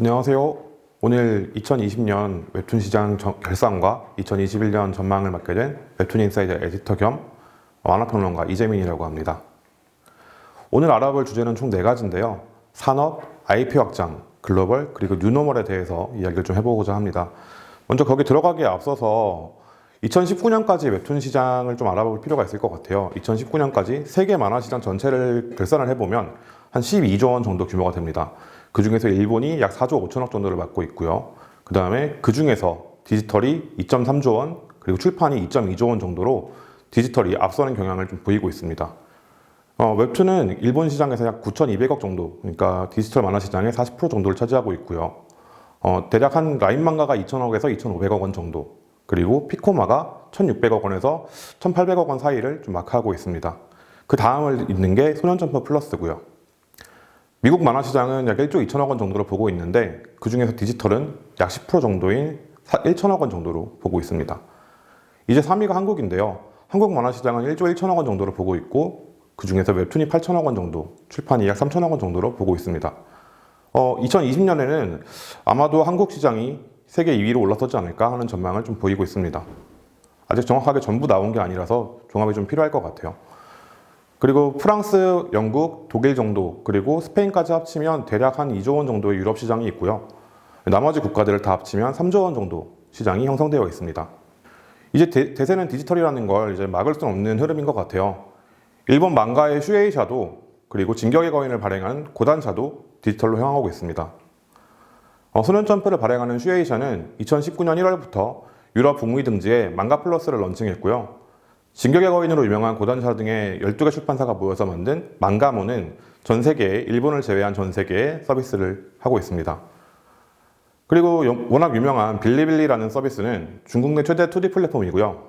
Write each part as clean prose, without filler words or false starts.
안녕하세요. 오늘 2020년 웹툰 시장 결산과 2021년 전망을 맡게 된 웹툰 인사이더 에디터 겸 만화평론가 이재민이라고 합니다. 오늘 알아볼 주제는 총 4가지인데요. 산업, IP 확장, 글로벌, 그리고 뉴노멀에 대해서 이야기를 좀 해보고자 합니다. 먼저 거기 들어가기에 앞서서 2019년까지 웹툰 시장을 좀 알아볼 필요가 있을 것 같아요. 2019년까지 세계 만화 시장 전체를 결산을 해보면 한 12조 원 정도 규모가 됩니다. 그 중에서 일본이 약 4조 5천억 정도를 맡고 있고요. 그 다음에 그 중에서 디지털이 2.3조 원, 그리고 출판이 2.2조 원 정도로 디지털이 앞서는 경향을 좀 보이고 있습니다. 웹툰은 일본 시장에서 약 9,200억 정도, 그러니까 디지털 만화 시장의 40% 정도를 차지하고 있고요. 대략 한 라인 망가가 2,000억에서 2,500억 원 정도, 그리고 피코마가 1,600억 원에서 1,800억 원 사이를 좀 마크하고 있습니다. 그 다음을 잇는 게 소년점프 플러스고요. 미국 만화 시장은 약 1조 2천억 원 정도로 보고 있는데 그 중에서 디지털은 약 10% 정도인 1천억 원 정도로 보고 있습니다. 이제 3위가 한국인데요. 한국 만화 시장은 1조 1천억 원 정도로 보고 있고 그 중에서 웹툰이 8천억 원 정도, 출판이 약 3천억 원 정도로 보고 있습니다. 2020년에는 아마도 한국 시장이 세계 2위로 올라서지 않을까 하는 전망을 좀 보이고 있습니다. 아직 정확하게 전부 나온 게 아니라서 종합이 좀 필요할 것 같아요. 그리고 프랑스, 영국, 독일 정도, 그리고 스페인까지 합치면 대략 한 2조 원 정도의 유럽 시장이 있고요. 나머지 국가들을 다 합치면 3조 원 정도 시장이 형성되어 있습니다. 이제 대세는 디지털이라는 걸 이제 막을 수 없는 흐름인 것 같아요. 일본 망가의 슈에이샤도 그리고 진격의 거인을 발행한 고단샤도 디지털로 향하고 있습니다. 소년점프를 발행하는 슈에이샤는 2019년 1월부터 유럽 북미 등지에 망가 플러스를 런칭했고요. 진격의 거인으로 유명한 고단샤 등의 12개 출판사가 모여서 만든 망가모는 전 세계에 일본을 제외한 전 세계에 서비스를 하고 있습니다. 그리고 워낙 유명한 빌리빌리라는 서비스는 중국 내 최대 2D 플랫폼이고요.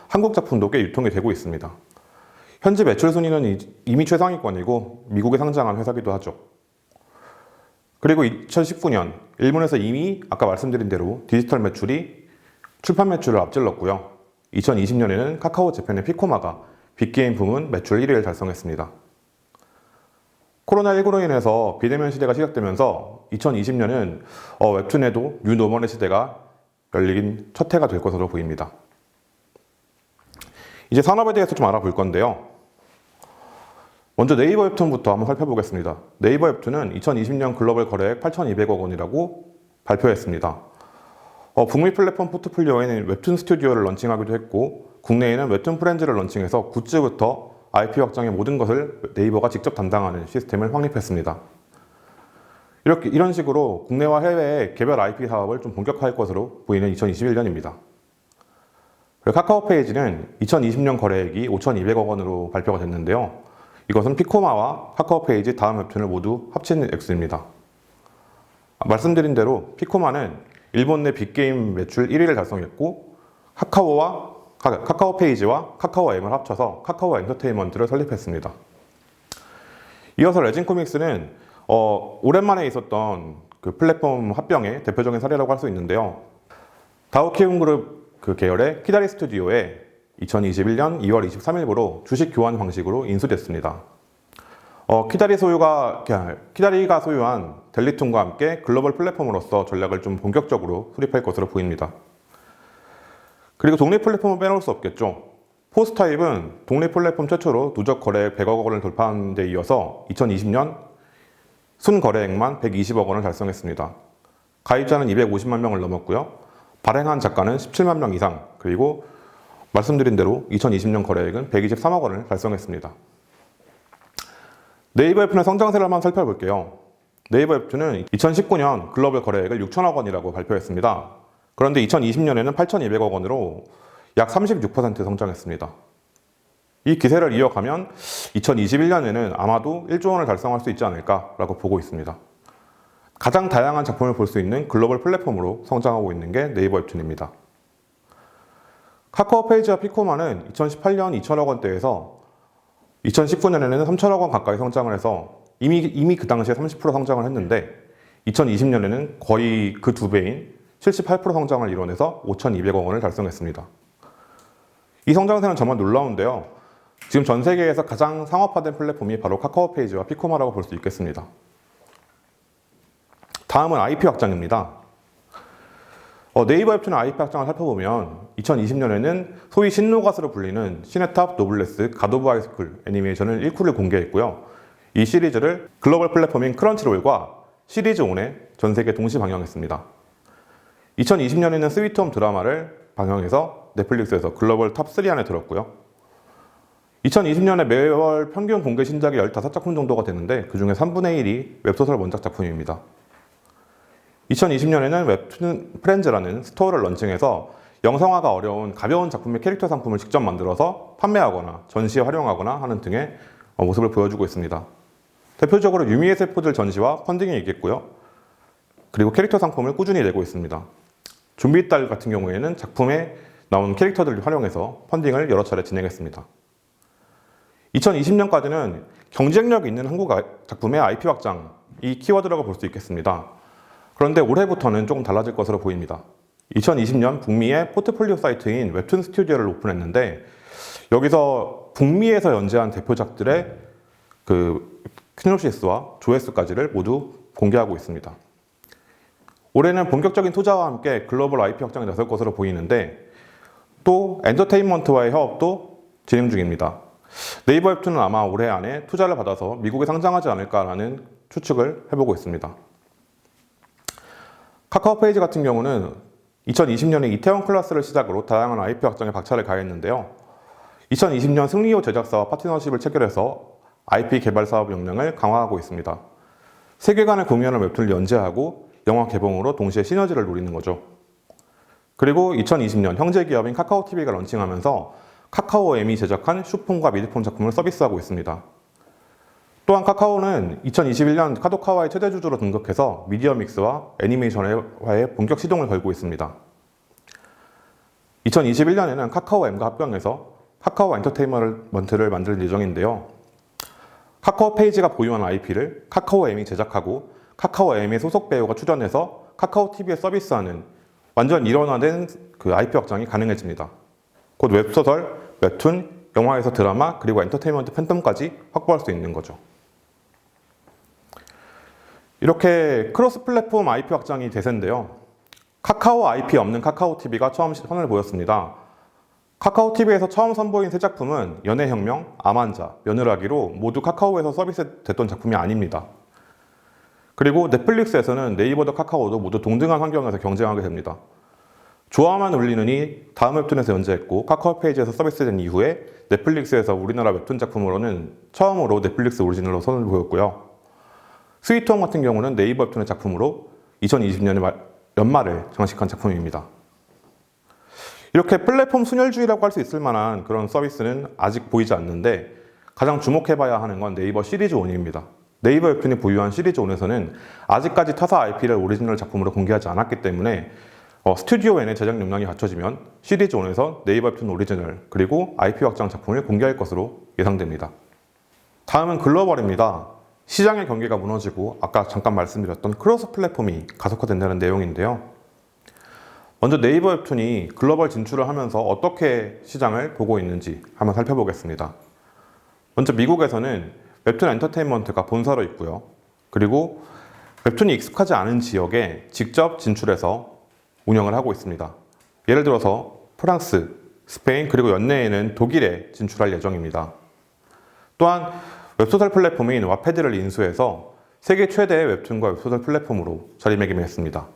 한국 작품도 꽤 유통이 되고 있습니다. 현재 매출 순위는 이미 최상위권이고 미국에 상장한 회사기도 하죠. 그리고 2019년 일본에서 이미 아까 말씀드린 대로 디지털 매출이 출판 매출을 앞질렀고요. 2020년에는 카카오 재팬의 피코마가 빅게임 부문 매출 1위를 달성했습니다. 코로나19로 인해서 비대면 시대가 시작되면서 2020년은 웹툰에도 뉴노멀의 시대가 열린 첫 해가 될 것으로 보입니다. 이제 산업에 대해서 좀 알아볼 건데요. 먼저 네이버 웹툰부터 한번 살펴보겠습니다. 네이버 웹툰은 2020년 글로벌 거래액 8,200억 원이라고 발표했습니다. 북미 플랫폼 포트폴리오에는 웹툰 스튜디오를 런칭하기도 했고 국내에는 웹툰 프렌즈를 런칭해서 굿즈부터 IP 확장의 모든 것을 네이버가 직접 담당하는 시스템을 확립했습니다. 이런 식으로 국내와 해외의 개별 IP 사업을 좀 본격화할 것으로 보이는 2021년입니다. 그리고 카카오페이지는 2020년 거래액이 5,200억 원으로 발표가 됐는데요. 이것은 피코마와 카카오페이지 다음 웹툰을 모두 합친 액수입니다. 말씀드린 대로 피코마는 일본 내 빅게임 매출 1위를 달성했고 카카오페이지와 카카오엠을 합쳐서 카카오 엔터테인먼트를 설립했습니다. 이어서 레진코믹스는 오랜만에 있었던 그 플랫폼 합병의 대표적인 사례라고 할 수 있는데요. 다오키움그룹 그 계열의 키다리 스튜디오에 2021년 2월 23일부로 주식 교환 방식으로 인수됐습니다. 키다리가 소유한 델리툰과 함께 글로벌 플랫폼으로서 전략을 좀 본격적으로 수립할 것으로 보입니다. 그리고 독립 플랫폼을 빼놓을 수 없겠죠. 포스타입은 독립 플랫폼 최초로 누적 거래액 100억 원을 돌파한 데 이어서 2020년 순 거래액만 120억 원을 달성했습니다. 가입자는 250만 명을 넘었고요. 발행한 작가는 17만 명 이상, 그리고 말씀드린 대로 2020년 거래액은 123억 원을 달성했습니다. 네이버 웹툰의 성장세를 한번 살펴볼게요. 네이버 웹툰은 2019년 글로벌 거래액을 6천억 원이라고 발표했습니다. 그런데 2020년에는 8,200억 원으로 약 36% 성장했습니다. 이 기세를 이어가면 2021년에는 아마도 1조 원을 달성할 수 있지 않을까라고 보고 있습니다. 가장 다양한 작품을 볼 수 있는 글로벌 플랫폼으로 성장하고 있는 게 네이버 웹툰입니다. 카카오페이지와 피코마는 2018년 2천억 원대에서 2019년에는 3천억 원 가까이 성장을 해서 이미 그 당시에 30% 성장을 했는데 2020년에는 거의 그 2배인 78% 성장을 이뤄내서 5,200억 원을 달성했습니다. 이 성장세는 정말 놀라운데요. 지금 전 세계에서 가장 상업화된 플랫폼이 바로 카카오페이지와 피코마라고 볼 수 있겠습니다. 다음은 IP 확장입니다. 네이버 웹툰의 IP 확장을 살펴보면 2020년에는 소위 신노갓으로 불리는 시네탑 노블레스 갓 오브 하이스쿨 애니메이션을 1쿠를 공개했고요. 이 시리즈를 글로벌 플랫폼인 크런치롤과 시리즈 1에 전 세계 동시 방영했습니다. 2020년에는 스위트홈 드라마를 방영해서 넷플릭스에서 글로벌 탑3 안에 들었고요. 2020년에 매월 평균 공개 신작이 15작품 정도가 되는데 그중에 3분의 1이 웹소설 원작 작품입니다. 2020년에는 웹툰 프렌즈라는 스토어를 런칭해서 영상화가 어려운 가벼운 작품의 캐릭터 상품을 직접 만들어서 판매하거나 전시에 활용하거나 하는 등의 모습을 보여주고 있습니다. 대표적으로 유미의 세포들 전시와 펀딩이 있겠고요. 그리고 캐릭터 상품을 꾸준히 내고 있습니다. 좀비 딸 같은 경우에는 작품에 나온 캐릭터들을 활용해서 펀딩을 여러 차례 진행했습니다. 2020년까지는 경쟁력 있는 한국 작품의 IP 확장, 이 키워드라고 볼 수 있겠습니다. 그런데 올해부터는 조금 달라질 것으로 보입니다. 2020년 북미의 포트폴리오 사이트인 웹툰 스튜디오를 오픈했는데 여기서 북미에서 연재한 대표작들의 시놉시스와 조회수까지를 모두 공개하고 있습니다. 올해는 본격적인 투자와 함께 글로벌 IP 확장이 나설 것으로 보이는데 또 엔터테인먼트와의 협업도 진행 중입니다. 네이버 웹툰은 아마 올해 안에 투자를 받아서 미국에 상장하지 않을까라는 추측을 해보고 있습니다. 카카오 페이지 같은 경우는 2020년에 이태원 클래스를 시작으로 다양한 IP 확장에 박차를 가했는데요. 2020년 승리호 제작사와 파트너십을 체결해서 IP 개발 사업 역량을 강화하고 있습니다. 세계관을 공유하는 웹툰을 연재하고 영화 개봉으로 동시에 시너지를 노리는 거죠. 그리고 2020년 형제 기업인 카카오TV가 런칭하면서 카카오엠이 제작한 슈폰과 미드폰 작품을 서비스하고 있습니다. 또한 카카오는 2021년 카도카와의 최대 주주로 등극해서 미디어 믹스와 애니메이션화에 본격 시동을 걸고 있습니다. 2021년에는 카카오엠과 합병해서 카카오 엔터테인먼트를 만들 예정인데요. 카카오 페이지가 보유한 IP를 카카오엠이 제작하고 카카오엠의 소속 배우가 출연해서 카카오TV에 서비스하는 완전 일원화된 IP 확장이 가능해집니다. 곧 웹소설, 웹툰, 영화에서 드라마, 그리고 엔터테인먼트 팬덤까지 확보할 수 있는 거죠. 이렇게 크로스 플랫폼 IP 확장이 대세인데요. 카카오 IP 없는 카카오TV가 처음 선을 보였습니다. 카카오TV에서 처음 선보인 세 작품은 연애혁명, 암환자, 며느라기로 모두 카카오에서 서비스됐던 작품이 아닙니다. 그리고 넷플릭스에서는 네이버도 카카오도 모두 동등한 환경에서 경쟁하게 됩니다. 좋아만 울리느니 다음 웹툰에서 연재했고 카카오 페이지에서 서비스된 이후에 넷플릭스에서 우리나라 웹툰 작품으로는 처음으로 넷플릭스 오리지널로 선을 보였고요. 스위트홈 같은 경우는 네이버 웹툰의 작품으로 2020년의 연말을 장식한 작품입니다. 이렇게 플랫폼 순혈주의라고 할 수 있을 만한 그런 서비스는 아직 보이지 않는데 가장 주목해봐야 하는 건 네이버 시리즈 1입니다. 네이버 웹툰이 보유한 시리즈 1에서는 아직까지 타사 IP를 오리지널 작품으로 공개하지 않았기 때문에 스튜디오 N의 제작 역량이 갖춰지면 시리즈 1에서 네이버 웹툰 오리지널 그리고 IP 확장 작품을 공개할 것으로 예상됩니다. 다음은 글로벌입니다. 시장의 경계가 무너지고 아까 잠깐 말씀드렸던 크로스 플랫폼이 가속화된다는 내용인데요. 먼저 네이버 웹툰이 글로벌 진출을 하면서 어떻게 시장을 보고 있는지 한번 살펴보겠습니다. 먼저 미국에서는 웹툰 엔터테인먼트가 본사로 있고요. 그리고 웹툰이 익숙하지 않은 지역에 직접 진출해서 운영을 하고 있습니다. 예를 들어서 프랑스, 스페인 그리고 연내에는 독일에 진출할 예정입니다. 또한 웹소설 플랫폼인 와패드를 인수해서 세계 최대의 웹툰과 웹소설 플랫폼으로 자리매김했습니다.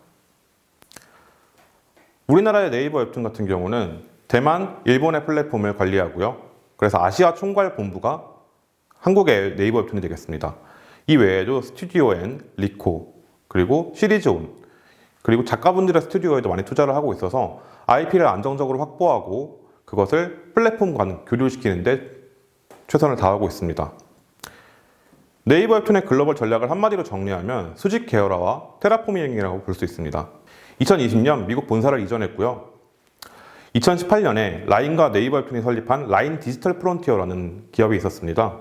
우리나라의 네이버 웹툰 같은 경우는 대만, 일본의 플랫폼을 관리하고요. 그래서 아시아 총괄 본부가 한국의 네이버 웹툰이 되겠습니다. 이 외에도 스튜디오 N, 리코, 그리고 시리즈 온, 그리고 작가분들의 스튜디오에도 많이 투자를 하고 있어서 IP를 안정적으로 확보하고 그것을 플랫폼 간 교류시키는 데 최선을 다하고 있습니다. 네이버 웹툰의 글로벌 전략을 한마디로 정리하면 수직 계열화와 테라포밍이라고 볼 수 있습니다. 2020년 미국 본사를 이전했고요. 2018년에 라인과 네이버 웹툰이 설립한 라인 디지털 프론티어라는 기업이 있었습니다.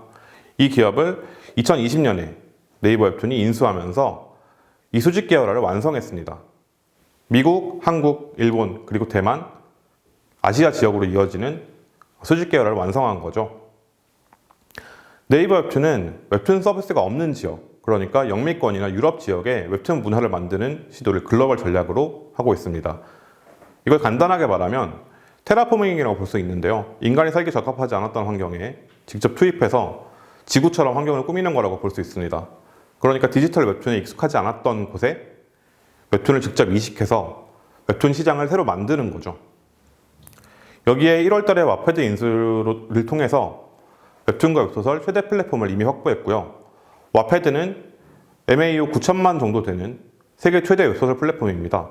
이 기업을 2020년에 네이버 웹툰이 인수하면서 이 수직 계열화를 완성했습니다. 미국, 한국, 일본, 그리고 대만, 아시아 지역으로 이어지는 수직 계열화를 완성한 거죠. 네이버 웹툰은 웹툰 서비스가 없는 지역, 그러니까 영미권이나 유럽 지역에 웹툰 문화를 만드는 시도를 글로벌 전략으로 하고 있습니다. 이걸 간단하게 말하면 테라포밍이라고 볼 수 있는데요. 인간이 살기 적합하지 않았던 환경에 직접 투입해서 지구처럼 환경을 꾸미는 거라고 볼 수 있습니다. 그러니까 디지털 웹툰에 익숙하지 않았던 곳에 웹툰을 직접 이식해서 웹툰 시장을 새로 만드는 거죠. 여기에 1월 달에 와패드 인수를 통해서 웹툰과 웹소설 최대 플랫폼을 이미 확보했고요. 와패드는 MAU 9천만 정도 되는 세계 최대 웹소설 플랫폼입니다.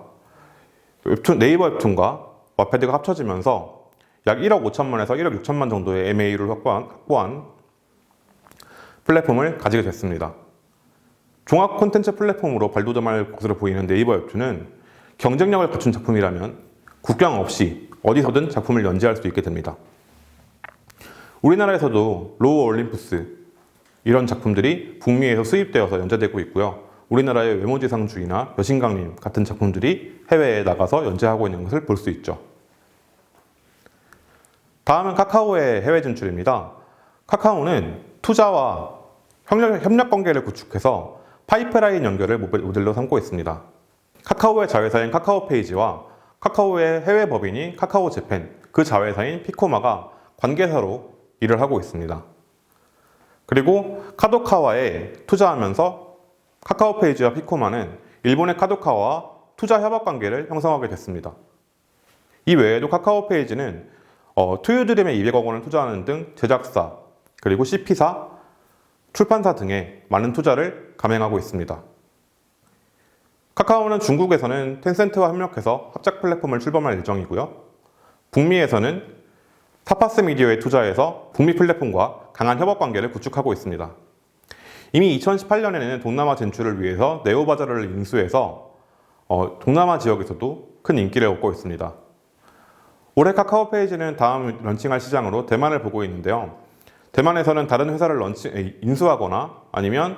네이버 웹툰과 와패드가 합쳐지면서 약 1억 5천만에서 1억 6천만 정도의 MAU를 확보한 플랫폼을 가지게 됐습니다. 종합 콘텐츠 플랫폼으로 발돋움할 것으로 보이는 네이버 웹툰은 경쟁력을 갖춘 작품이라면 국경 없이 어디서든 작품을 연재할 수 있게 됩니다. 우리나라에서도 로우 올림푸스 이런 작품들이 북미에서 수입되어서 연재되고 있고요. 우리나라의 외모지상주의나 여신강림 같은 작품들이 해외에 나가서 연재하고 있는 것을 볼 수 있죠. 다음은 카카오의 해외 진출입니다. 카카오는 투자와 협력 관계를 구축해서 파이프라인 연결을 모델로 삼고 있습니다. 카카오의 자회사인 카카오페이지와 카카오의 해외 법인인 카카오 재팬, 그 자회사인 피코마가 관계사로 일을 하고 있습니다. 그리고 카도카와에 투자하면서 카카오페이지와 피코마는 일본의 카도카와와 투자 협업 관계를 형성하게 됐습니다. 이 외에도 카카오페이지는 투유드림에 200억 원을 투자하는 등 제작사, 그리고 CP사, 출판사 등에 많은 투자를 감행하고 있습니다. 카카오는 중국에서는 텐센트와 협력해서 합작 플랫폼을 출범할 예정이고요. 북미에서는 타파스 미디어에 투자해서 북미 플랫폼과 강한 협업 관계를 구축하고 있습니다. 이미 2018년에는 동남아 진출을 위해서 네오바자르를 인수해서 동남아 지역에서도 큰 인기를 얻고 있습니다. 올해 카카오페이지는 다음 런칭할 시장으로 대만을 보고 있는데요. 대만에서는 다른 회사를 인수하거나 아니면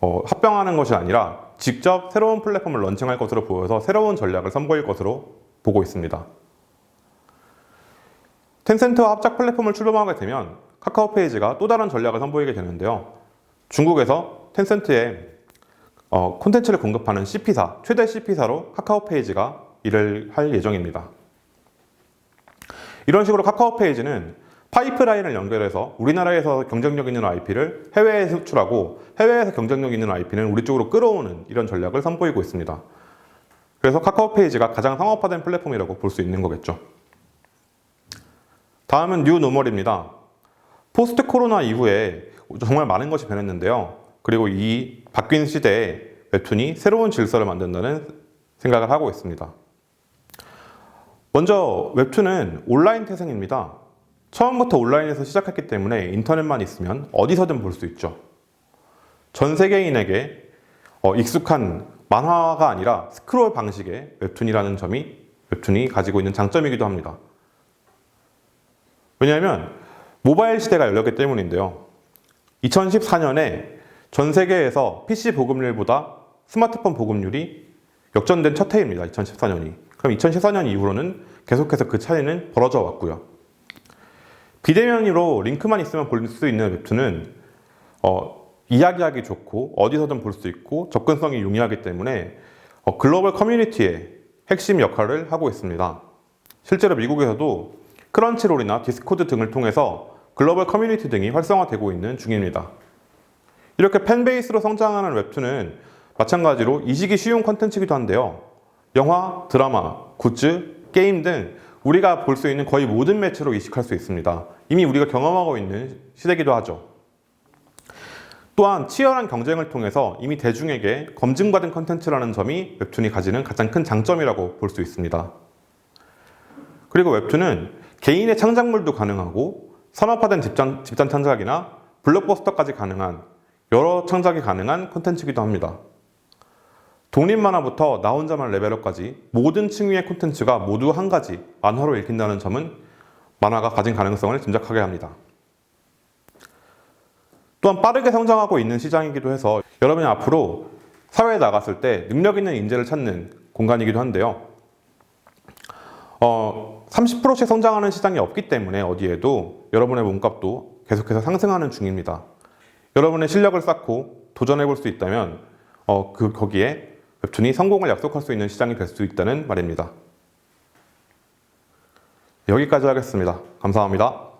합병하는 것이 아니라 직접 새로운 플랫폼을 런칭할 것으로 보여서 새로운 전략을 선보일 것으로 보고 있습니다. 텐센트와 합작 플랫폼을 출범하게 되면 카카오페이지가 또 다른 전략을 선보이게 되는데요. 중국에서 텐센트에 콘텐츠를 공급하는 CP사, 최대 CP사로 카카오페이지가 일을 할 예정입니다. 이런 식으로 카카오페이지는 파이프라인을 연결해서 우리나라에서 경쟁력 있는 IP를 해외에 수출하고 해외에서 경쟁력 있는 IP는 우리 쪽으로 끌어오는 이런 전략을 선보이고 있습니다. 그래서 카카오페이지가 가장 상업화된 플랫폼이라고 볼 수 있는 거겠죠. 다음은 뉴노멀입니다. 포스트 코로나 이후에 정말 많은 것이 변했는데요. 그리고 이 바뀐 시대에 웹툰이 새로운 질서를 만든다는 생각을 하고 있습니다. 먼저 웹툰은 온라인 태생입니다. 처음부터 온라인에서 시작했기 때문에 인터넷만 있으면 어디서든 볼 수 있죠. 전 세계인에게 익숙한 만화가 아니라 스크롤 방식의 웹툰이라는 점이 웹툰이 가지고 있는 장점이기도 합니다. 왜냐하면 모바일 시대가 열렸기 때문인데요. 2014년에 전 세계에서 PC 보급률보다 스마트폰 보급률이 역전된 첫 해입니다. 2014년이. 그럼 2014년 이후로는 계속해서 그 차이는 벌어져 왔고요. 비대면으로 링크만 있으면 볼 수 있는 웹툰은 이야기하기 좋고 어디서든 볼 수 있고 접근성이 용이하기 때문에 글로벌 커뮤니티의 핵심 역할을 하고 있습니다. 실제로 미국에서도 크런치롤이나 디스코드 등을 통해서 글로벌 커뮤니티 등이 활성화되고 있는 중입니다. 이렇게 팬베이스로 성장하는 웹툰은 마찬가지로 이식이 쉬운 컨텐츠이기도 한데요. 영화, 드라마, 굿즈, 게임 등 우리가 볼 수 있는 거의 모든 매체로 이식할 수 있습니다. 이미 우리가 경험하고 있는 시대이기도 하죠. 또한 치열한 경쟁을 통해서 이미 대중에게 검증받은 컨텐츠라는 점이 웹툰이 가지는 가장 큰 장점이라고 볼 수 있습니다. 그리고 웹툰은 개인의 창작물도 가능하고 산업화된 집단 창작이나 블록버스터까지 가능한 여러 창작이 가능한 콘텐츠이기도 합니다. 독립만화부터 나 혼자만 레벨업까지 모든 층위의 콘텐츠가 모두 한 가지 만화로 읽힌다는 점은 만화가 가진 가능성을 짐작하게 합니다. 또한 빠르게 성장하고 있는 시장이기도 해서 여러분이 앞으로 사회에 나갔을 때 능력 있는 인재를 찾는 공간이기도 한데요. 30%씩 성장하는 시장이 없기 때문에 어디에도 여러분의 몸값도 계속해서 상승하는 중입니다. 여러분의 실력을 쌓고 도전해볼 수 있다면 거기에 웹툰이 성공을 약속할 수 있는 시장이 될 수 있다는 말입니다. 여기까지 하겠습니다. 감사합니다.